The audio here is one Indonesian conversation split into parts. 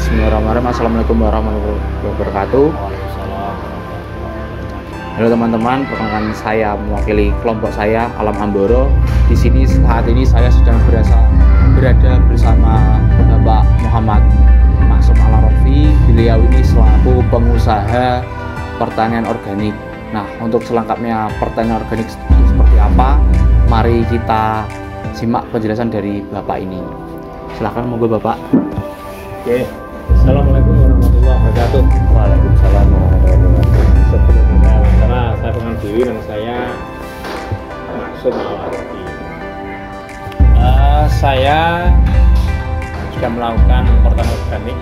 Bismillahirrahmanirrahim. Assalamualaikum warahmatullahi wabarakatuh. Halo teman-teman, perkenalkan saya mewakili kelompok saya Alam Amboro. Di sini saat ini saya sedang berada bersama Bapak Muhammad Maksum Al-Arafi. Beliau ini selaku pengusaha pertanian organik. Nah, untuk selengkapnya pertanian organik seperti apa, mari kita simak penjelasan dari Bapak ini. Silahkan, monggo Bapak. Oke, Assalamualaikum warahmatullahi wabarakatuh. Waalaikumsalam warahmatullahi wabarakatuh. Sebelumnya saya pengen diri, nama saya Maksum Al-Arafi. Saya sudah melakukan pertanian organik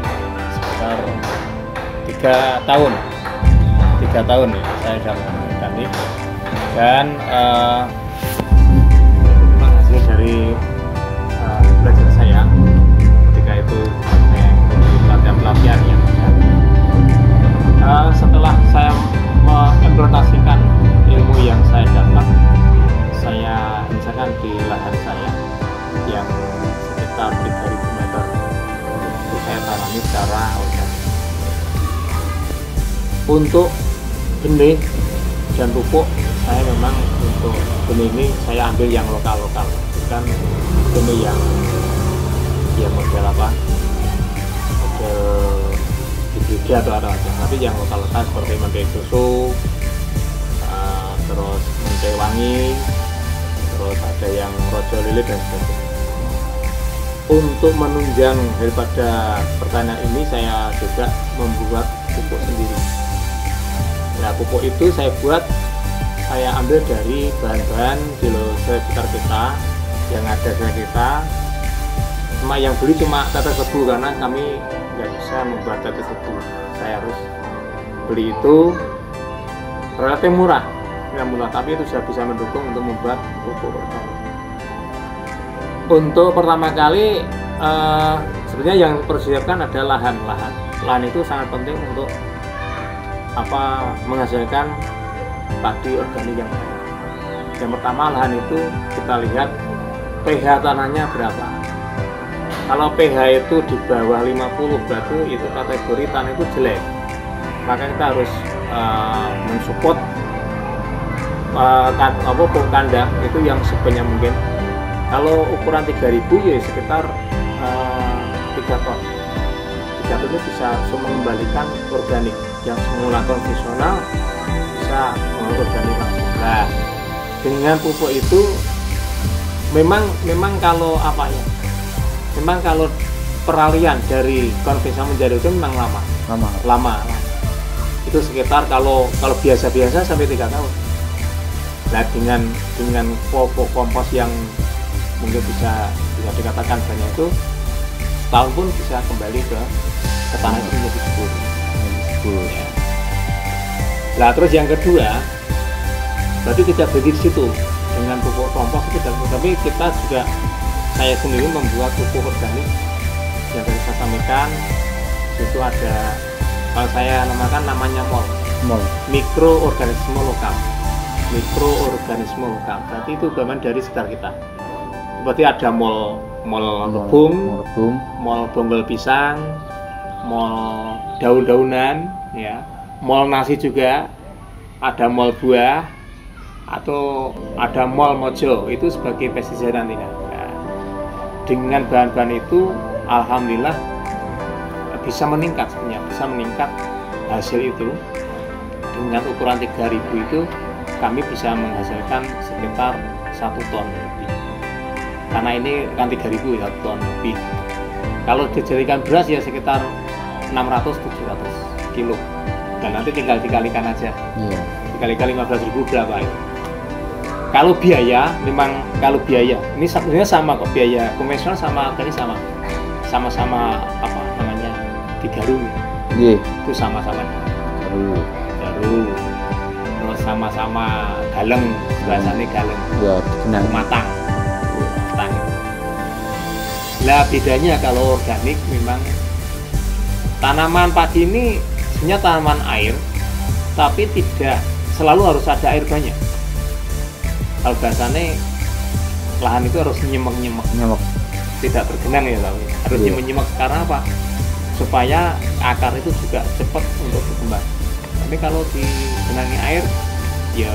sekitar 3 tahun. 3 tahun ya, saya sudah melakukan organik dan hasil dari belajar saya ketika itu saya mengikuti pelatihan yang setelah saya mengimplementasikan ilmu yang saya dapat, saya misalkan di lahan saya yang sekitar 3.000 meter itu saya tanami secara organik. Untuk benih dan pupuk, saya memang untuk benih ini saya ambil yang lokal-lokal, bukan benih yang model apa, model hibrida atau ada aja, tapi yang lokal-lokal seperti mentega susu, terus mentega wangi, terus ada yang rojo lili dan sebagainya. Untuk menunjang daripada pertanian ini, saya juga membuat pupuk sendiri. Nah, pupuk itu saya ambil dari bahan-bahan di sekitar kita yang ada di kita. Cuma yang beli cuma tetes tebu, karena kami nggak bisa membuat tetes tebu. Saya harus beli itu relatif murah, tapi itu sudah bisa mendukung untuk membuat pupuk organik. Untuk pertama kali sebenarnya yang persiapkan adalah lahan. Lahan itu sangat penting untuk menghasilkan padi organik yang baik. Yang pertama, lahan itu kita lihat pH tanahnya berapa. Kalau pH itu di bawah 50, berarti itu kategori tanah itu jelek. Maka kita harus mensupport pupuk kandang itu yang sebanyak mungkin. Kalau ukuran 3.000 ya sekitar 3 ton. 3 ton itu bisa mengembalikan organik. Yang semula konvensional bisa organik langsung. Nah, dengan pupuk itu memang kalau memang kalau peralihan dari konvensional menjadi itu memang lama. Itu sekitar kalau biasa sampai 3 tahun. Nah, dengan pupuk kompos yang mungkin bisa dikatakan banyak itu, setahun pun bisa kembali ke tanah itu menjadi subur. Ya. Nah, terus yang kedua, berarti tidak bagi di situ dengan pupuk kompos itu, tapi kita juga, saya sendiri membuat pupuk organik yang tadi saya sampaikan. Itu ada, kalau saya namakan namanya MOL, mikroorganisme lokal. Berarti itu bahan dari sekitar kita. Berarti ada mol rebung, mol bonggol pisang, mol daun-daunan, ya, mol nasi juga, ada mol buah, atau ada mol mojo, itu sebagai pestisida nantinya. Nah, dengan bahan-bahan itu, alhamdulillah bisa meningkat hasil itu. Dengan ukuran 3.000 itu, kami bisa menghasilkan sekitar 1 ton lebih. Karena ini kan 3.000 ya, 1 ton lebih. Kalau dijadikan beras ya sekitar 600-700 kilo. Dan nanti tinggal dikalikan aja. Iya. Dikalikan 15.000 berapa itu. Kalau biaya, ini sebenarnya sama kok, biaya konvensional sama tadi sama-sama digaru. Iya. Itu sama-sama garu. Terus sama-sama galeng, bahasanya galeng. Ya, benar. Matang. Lah, bedanya kalau organik, memang tanaman padi ini sebenarnya tanaman air, tapi tidak selalu harus ada air banyak. Kalau bahasanya lahan itu harus nyemek, tidak tergenang ya, tapi harus nyemek. Karena apa? supaya akar itu juga cepat untuk berkembang. Tapi kalau digenangi air ya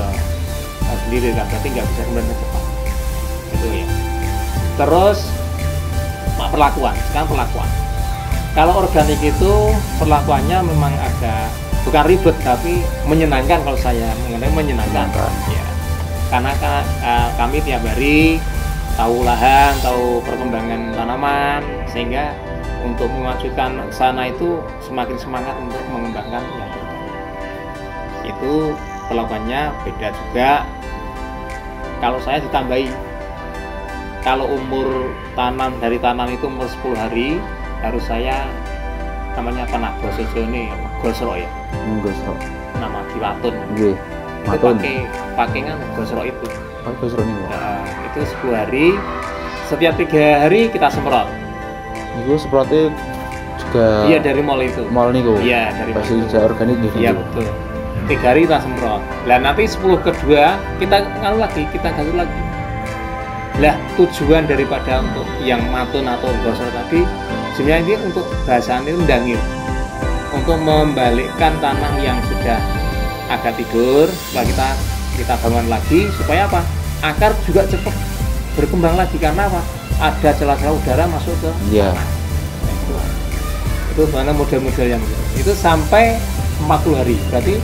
sendiri kan, berarti nggak bisa kembang cepat itu ya. Terus perlakuan, sekarang perlakuan. Kalau organik itu perlakuannya memang agak bukan ribet tapi menyenangkan, kalau saya mengenai menyenangkan ya. Karena kami tiap hari tahu lahan, tahu perkembangan tanaman, sehingga untuk memajukan sana itu semakin semangat untuk mengembangkan yang organik. Itu perlakuannya beda juga. Kalau saya ditambahi, kalau umur dari tanam itu umur 10 hari harus saya namanya apa, nak gosojone gosro ya, gosro nama diwatun nggih, itu pakai kan gosro itu. Gosro niku. Itu 10 hari, setiap 3 hari kita semprot. Niku semprotnya juga iya dari mall itu. Mall niku. Iya dari mall. Pasti organik gitu. Iya betul. 3 hari kita semprot. Lah nanti 10 kedua kita ganti lagi. Lah tujuan daripada untuk yang matun atau gosro tadi sebenarnya ini untuk bahasanya ndangir, untuk membalikkan tanah yang sudah agak tidur, setelah kita bangun lagi supaya apa? Akar juga cepat berkembang lagi, karena apa? Ada celah-celah udara masuk ke tanah. Itu mana model-model yang itu sampai 40 hari, berarti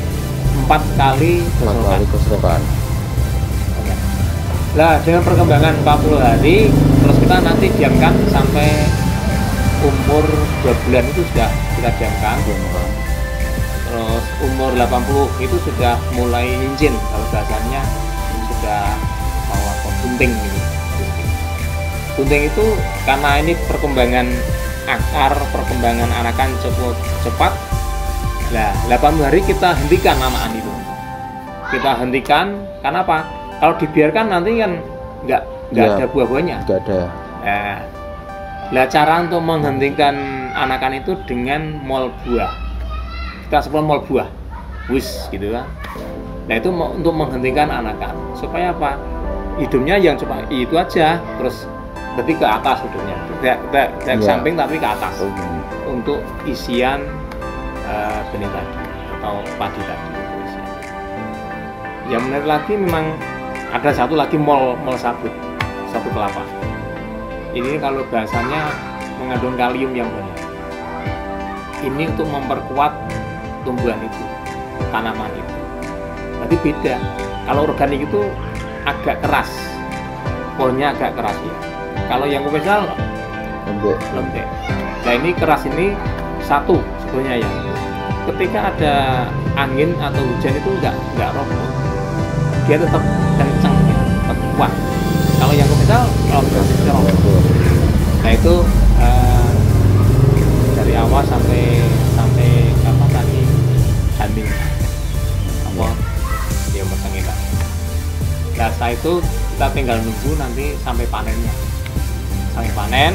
4 kali gosrokan. Nah, dengan perkembangan 40 hari, terus kita nanti diamkan sampai umur 2 bulan itu sudah kita diamkan. Terus umur 80 itu sudah mulai nyincin, kalau bahasanya sudah mau apa, bunting gitu. Bunting itu karena ini perkembangan akar, perkembangan anakan cukup cepat. Nah, 80 hari kita hentikan namaan itu. Kita hentikan, karena apa? Kalau dibiarkan nanti kan nggak ada buah-buahnya. Nggak ada. Nah, cara untuk menghentikan anakan itu dengan mol buah. Kita sebut mol buah, wis gitu kan. Nah itu untuk menghentikan anakan. Supaya apa? Hidungnya yang cuma itu aja, terus berarti ke atas hidungnya. Tidak samping tapi ke atas. Untuk isian benih tadi atau padi tadi. Yang menarik lagi memang ada satu lagi mol sabut kelapa. Ini kalau bahasanya mengandung kalium yang banyak. Ini untuk memperkuat tumbuhan itu, tanaman itu. Tapi beda. Kalau organik itu agak keras, pohonnya agak keras ya. Kalau yang konvensional lembek. Nah ini keras ini satu sebetulnya ya. Ketika ada angin atau hujan itu nggak roboh. Dia tetap kencang, tetap kuat. Kalau yang konvensional roboh. Nah itu dari awal sampai apa tadi handing apa dia bertengah kita. Nah setelah itu kita tinggal nunggu nanti sampai panennya. Sampai panen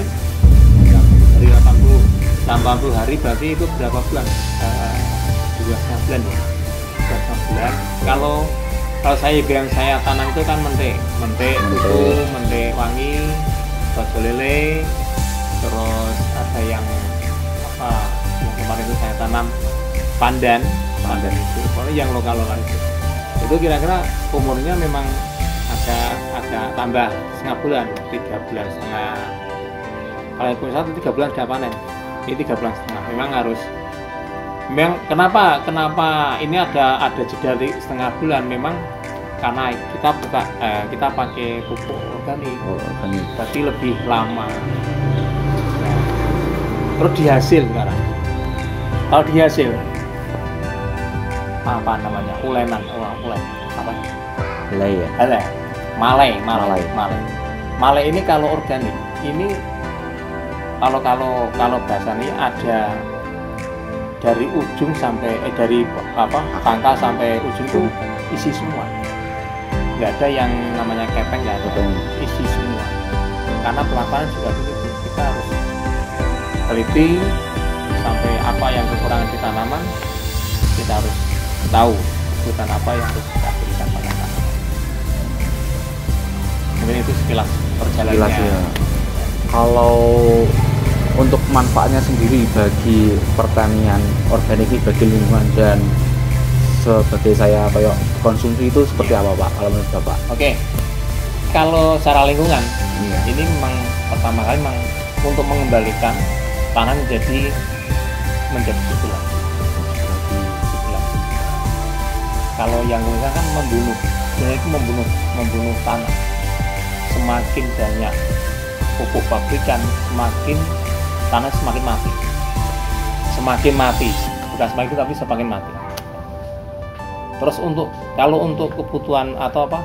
dari 80 hari berarti itu berapa bulan? 2,5 bulan ya. 2,5 bulan. Kalau saya bilang saya tanam itu kan mentik itu mentik wangi, rojo lele, terus ada yang apa yang kemarin itu saya tanam pandan itu, pokoknya yang lokal itu kira-kira umurnya memang agak tambah setengah bulan, 3 bulan setengah. Kalau yang satu 3 bulan sudah panen, ini 3 bulan setengah. Memang kenapa ini ada jeda setengah bulan, memang karena kita pakai pupuk organik, berarti lebih lama. Nah, terus di hasil sekarang, kalau di hasil apa namanya ulenan, apa? Malai ini kalau organik ini kalau bahasanya ada dari ujung sampai dari pangkal sampai ujung itu isi semua, nggak ada yang namanya kepeng, nggak ada, isi semua. Karena pelafalan juga begitu, kita harus teliti sampai apa yang kekurangan di tanaman, kita harus tahu kebutuhan apa yang harus kita berikan pada tanaman. Mungkin itu sekilas perjalanannya. Kalau untuk manfaatnya sendiri bagi pertanian organik ini, bagi lingkungan dan sebagai saya kayak konsumsi itu seperti apa Pak kalau menurut Bapak? Oke, kalau secara lingkungan ini memang pertama kali memang untuk mengembalikan tanah menjadi subur. Kalau yang lingkungan kan membunuh, sebenarnya itu membunuh tanah. Semakin banyak pupuk pabrikan, semakin tanah semakin mati, bukan semakin tapi semakin mati. Terus kalau untuk kebutuhan atau apa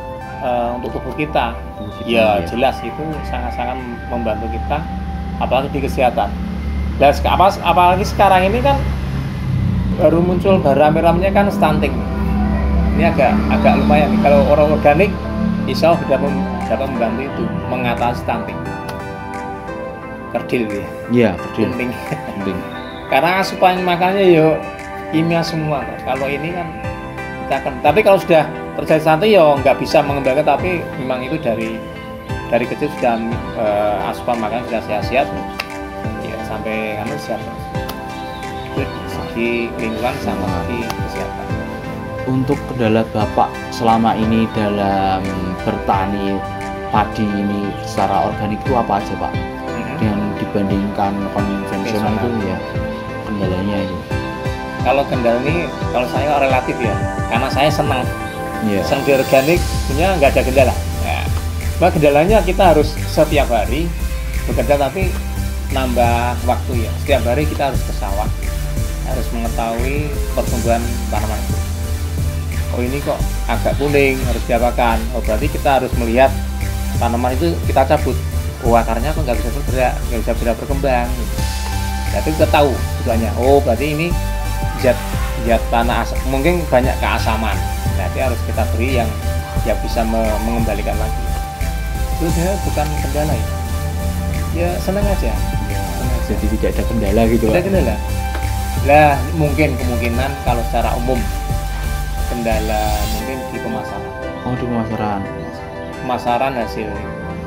untuk tubuh kita, ya jelas itu sangat-sangat membantu kita, apalagi di kesehatan. Dan apalagi sekarang ini kan baru muncul rame-ramenya kan stunting. Ini agak lumayan nih. Kalau orang organik, insya Allah dapat membantu itu mengatasi stunting. Kerdil ya. Iya, kerdil. Penting. Karena asupan makannya ya kimia semua. Kalau ini kan kita akan. Tapi kalau sudah terjadi stunting ya nggak bisa mengembangkan. Tapi memang itu dari kecil sudah asupan makan sudah sehat-sehat. Ya sampai kan sehat. Itu segi lingkungan sama segi kesehatan. Untuk kendala Bapak selama ini dalam bertani padi ini secara organik itu apa aja Pak? Dengan dibandingkan konvensional itu ya kendalanya itu. Kalau kendala ini kalau saya relatif ya, karena saya senang di organik punya nggak ada kendala. Nah, kendalanya kita harus setiap hari bekerja tapi nambah waktu ya. Setiap hari kita harus ke sawah, harus mengetahui pertumbuhan tanaman itu. Oh ini kok agak kuning, harus diapakan? Oh berarti kita harus melihat tanaman itu kita cabut. Oh akarnya kok nggak bisa bergerak, nggak bisa berkembang. Jadi kita tahu tujuannya. Oh berarti ini zat tanah mungkin banyak keasaman. Berarti harus kita beri yang bisa mengembalikan lagi. Itu dia bukan kendala ya. Ya senang aja. Jadi tidak ada kendala gitu. Tidak kendala. Lah mungkin kemungkinan kalau secara umum kendala mungkin di pemasaran. Oh di Pemasaran hasil.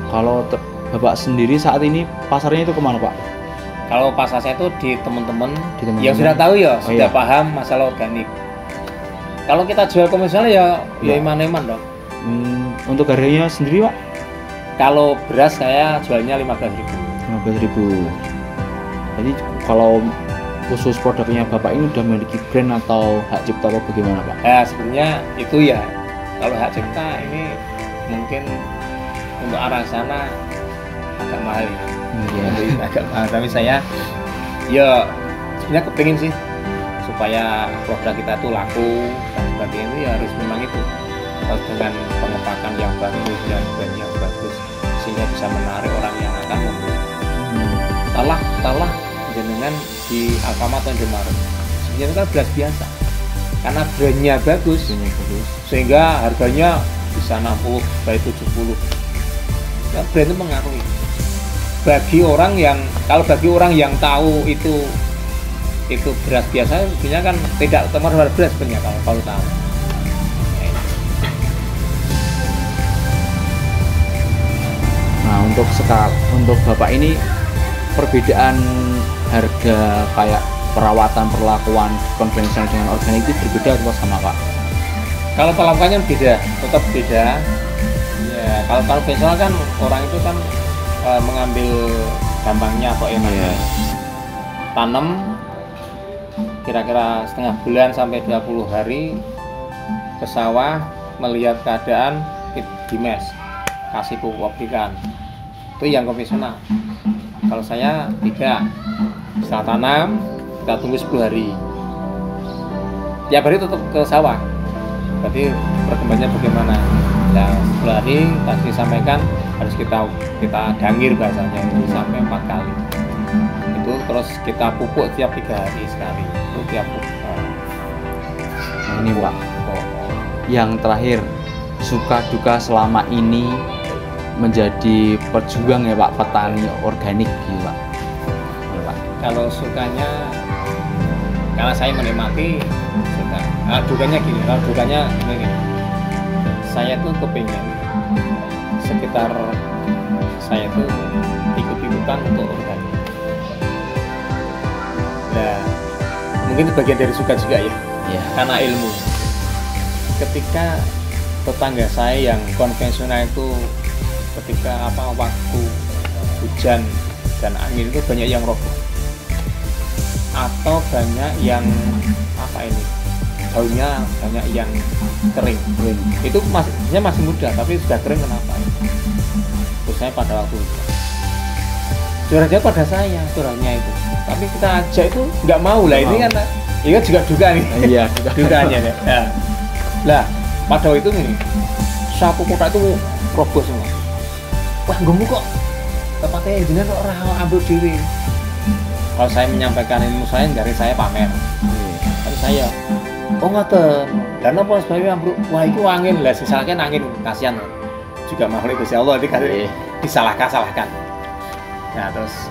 Kalau Bapak sendiri saat ini pasarnya itu kemana Pak? Kalau pasar saya itu di teman-teman yang sudah tahu ya, sudah paham masalah organik. Kalau kita jual konvensional ya iman-iman dong. Untuk harganya sendiri Pak? Kalau beras saya jualnya 15.000. Jadi kalau khusus produknya Bapak ini udah memiliki brand atau hak cipta atau bagaimana Pak? Ya sebenarnya itu ya, kalau hak cipta ini mungkin untuk arah sana agak mahal ya. Agak mahal, tapi saya ya sebenarnya kepingin sih supaya produk kita tuh laku dan sebagainya itu ya harus memang itu harus dengan pengepakan yang bagus dan brand yang bagus sehingga bisa menarik orang yang akan membeli. Talah jenengan di Alfamart atau Indomaret sebenarnya kan beras biasa karena brandnya bagus sehingga harganya bisa 60 sampai 70. Nah, brand itu mengaruhi bagi orang yang tahu itu beras biasa sebenarnya kan tidak teman beras sebenarnya kalau tahu. Nah untuk Bapak ini perbedaan harga kayak perawatan perlakuan konvensional dengan organik itu berbeda atau sama Pak? Kalau perlakuannya tetap beda. Ya, kalau konvensional kan orang itu kan mengambil gampangnya atau enaknya. Tanam kira-kira setengah bulan sampai 20 hari ke sawah melihat keadaan dimes, kasih pupuk pabrikan. Itu yang konvensional. Kalau saya setelah tanam kita tunggu 10 hari. Tiap hari tetap ke sawah. Berarti perkembangannya bagaimana? Nah, 10 hari tadi disampaikan harus kita dangir bahasanya itu sampai 4 kali. Itu terus kita pupuk tiap 3 hari sekali. Itu tiap pupuk. Nah, ini Pak. Yang terakhir, suka duka selama ini menjadi pejuang ya Pak, petani organik gitu Pak. Kalau sukanya karena saya menikmati suka. Dukanya gini, kalau dukanya gini. Saya tuh kepingin sekitar saya tuh ikut-ikutan untuk organik. mungkin sebagian dari suka juga ya, Iya. karena ilmu. Ketika tetangga saya yang konvensional itu ketika waktu hujan dan angin itu banyak yang roboh atau banyak yang daunnya banyak yang kering. Itu masih muda tapi sudah kering, kenapa? Khususnya pada waktu hujan. Curhatnya pada saya curhatnya itu, tapi kita ajak itu nggak mau lah. Ini kan ini juga duga nih. Iya, Duganya ya. Lah pada waktu itu nih sapu kota itu roboh semua. Wah, gemu kok tempatnya jenengan kok ora ambil diri. Kalau saya menyampaikan ilmu saya dari saya pamer. Tapi saya ngoten. Dan apa sebabnya ambruk? Wah, itu angin lah, sisalkan angin, kasihan. Juga makhluk Gusti Allah dikasih disalahkan. Nah, terus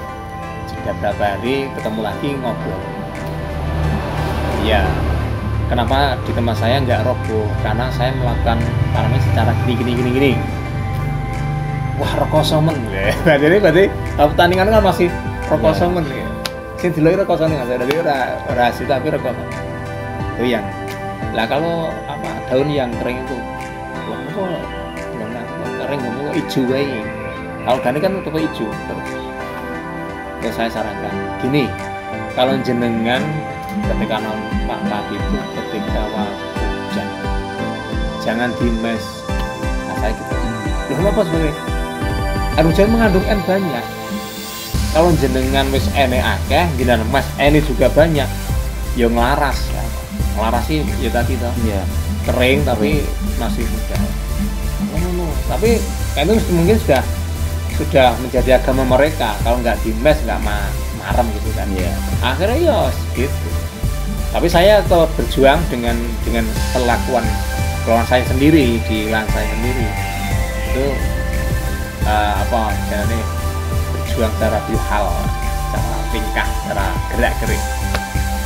sudah berapa hari ketemu lagi ngobrol. Iya. Kenapa di tempat saya nggak roboh? Karena saya melakukan secara gini. Wah, rekosomen. Berarti pertandingan kan masih rekosomen. Sing diloi rekosomen nggak saya, tapi ora hasil tapi rekosomen. Itu yang. Lah kalau daun yang kering itu, wah kok kering kok hijau wae. Kalau gani kan tetap hijau terus saya sarankan gini, kalau jenengan ketika nampak tadi itu ketika waktu hujan jangan dimes. Nah, saya gitu. Loh, kenapa sebenarnya? Air hujan mengandung N banyak. Kalau jenengan wis ene akeh, jenengan mas ini juga banyak. Ya ngelaras ya. Ngelaras sih ya tadi toh. Iya. Kering tapi masih muda. Tapi itu mungkin sudah menjadi agama mereka. Kalau nggak dimes nggak marem gitu kan. Iya. Akhirnya ya gitu. Tapi saya tetap berjuang dengan perlakuan lawan saya sendiri di lahan saya sendiri. Itu caranya berjuang secara bilhal, cara tingkah, cara gerak-gerik.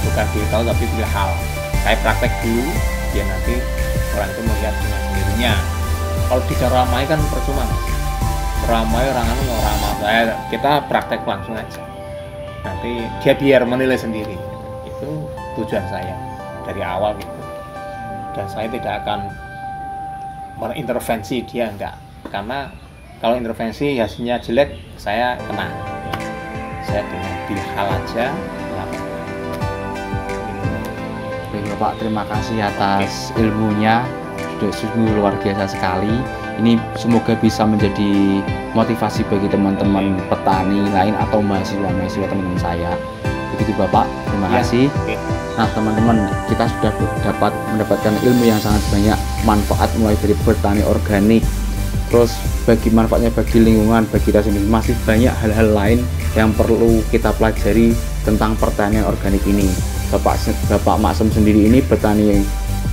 Bukan bilhal tapi bilhal. Saya praktek dulu, biar nanti orang itu melihat dengan sendirinya. Kalau bicara ramai kan percuma, Mas. Ramai orang mau ramah saya, kita praktek langsung aja. Nanti dia biar menilai sendiri. Itu tujuan saya dari awal gitu. Dan saya tidak akan mengintervensi dia, enggak. Karena kalau intervensi hasilnya jelek, saya kena. Saya dengan bilhal aja. Bapak, terima kasih atas ilmunya, sungguh luar biasa sekali. Ini semoga bisa menjadi motivasi bagi teman-teman petani lain atau mahasiswa teman-teman saya. Begitu Bapak, terima kasih. Nah teman-teman, kita sudah dapat mendapatkan ilmu yang sangat banyak, manfaat mulai dari bertani organik, terus bagi manfaatnya bagi lingkungan, bagi kita sendiri, masih banyak hal-hal lain yang perlu kita pelajari tentang pertanian organik ini. Bapak Maksum sendiri ini bertani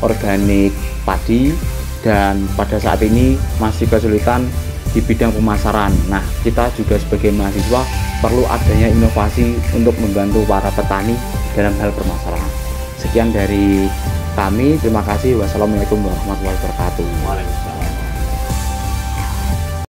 organik padi dan pada saat ini masih kesulitan di bidang pemasaran. Nah, kita juga sebagai mahasiswa perlu adanya inovasi untuk membantu para petani dalam hal permasalahan. Sekian dari kami, terima kasih. Wassalamualaikum warahmatullahi wabarakatuh. Waalaikumsalam.